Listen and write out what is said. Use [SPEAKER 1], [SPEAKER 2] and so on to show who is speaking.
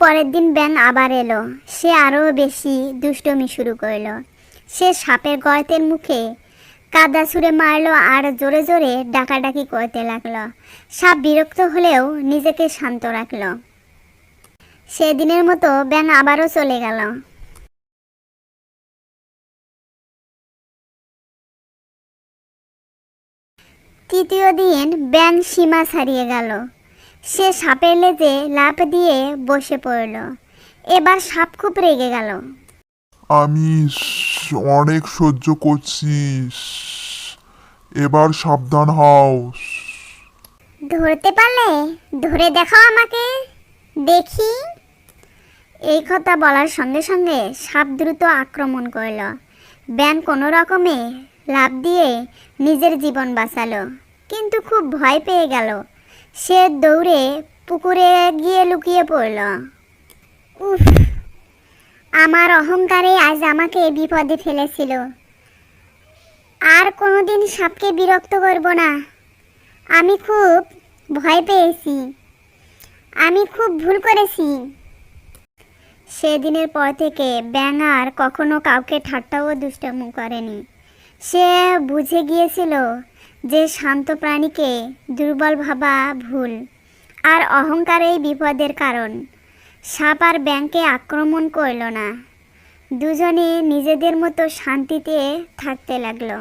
[SPEAKER 1] পরের দিন ব্যাঙ আবার এলো। সে আরও বেশি দুষ্টমি শুরু করলো। সে সাপের গর্তের মুখে কাদা ছুঁড়ে মারলো আর জোরে জোরে ডাকাডাকি করতে লাগলো। সাপ বিরক্ত হলেও নিজেকে শান্ত রাখলো। সেদিনের মতো ব্যাঙ আবারও চলে গেল। তৃতীয় দিন ব্যাঙ সীমা ছাড়িয়ে গেল। সে সাপের লেজে লাফ দিয়ে বসে পড়ল। এবার সাপ খুব রেগে গেল।
[SPEAKER 2] আমি অনেক সহ্য করছি, এবার সাবধান হও।
[SPEAKER 1] ধরতে পারলে ধরে দেখাও আমাকে, দেখি। এই কথা বলার সঙ্গে সঙ্গে সাপ দ্রুত আক্রমণ করল। ব্যাঙ কোনো রকমে লাফ দিয়ে নিজের জীবন বাঁচালো, কিন্তু খুব ভয় পেয়ে গেল। সে দৌড়ে পুকুরে গিয়ে লুকিয়ে পড়ল। উফ, আমার অহংকারে আজ আমাকে বিপদে ফেলেছিল। আর কোনোদিন সাপকে বিরক্ত করব না। আমি খুব ভয় পেয়েছি, আমি খুব ভুল করেছি। সেদিনের পর থেকে ব্যাঙ আর কখনো কাউকে ঠাট্টা ও দুষ্টামি করেনি। সে বুঝে গিয়েছিল যে শান্ত প্রাণীকে দুর্বল ভাবা ভুল, আর অহংকারেই বিপদের কারণ। সাপ আর ব্যাঙকে আক্রমণ করল না। দুজনে নিজেদের মতো শান্তিতে থাকতে লাগলো।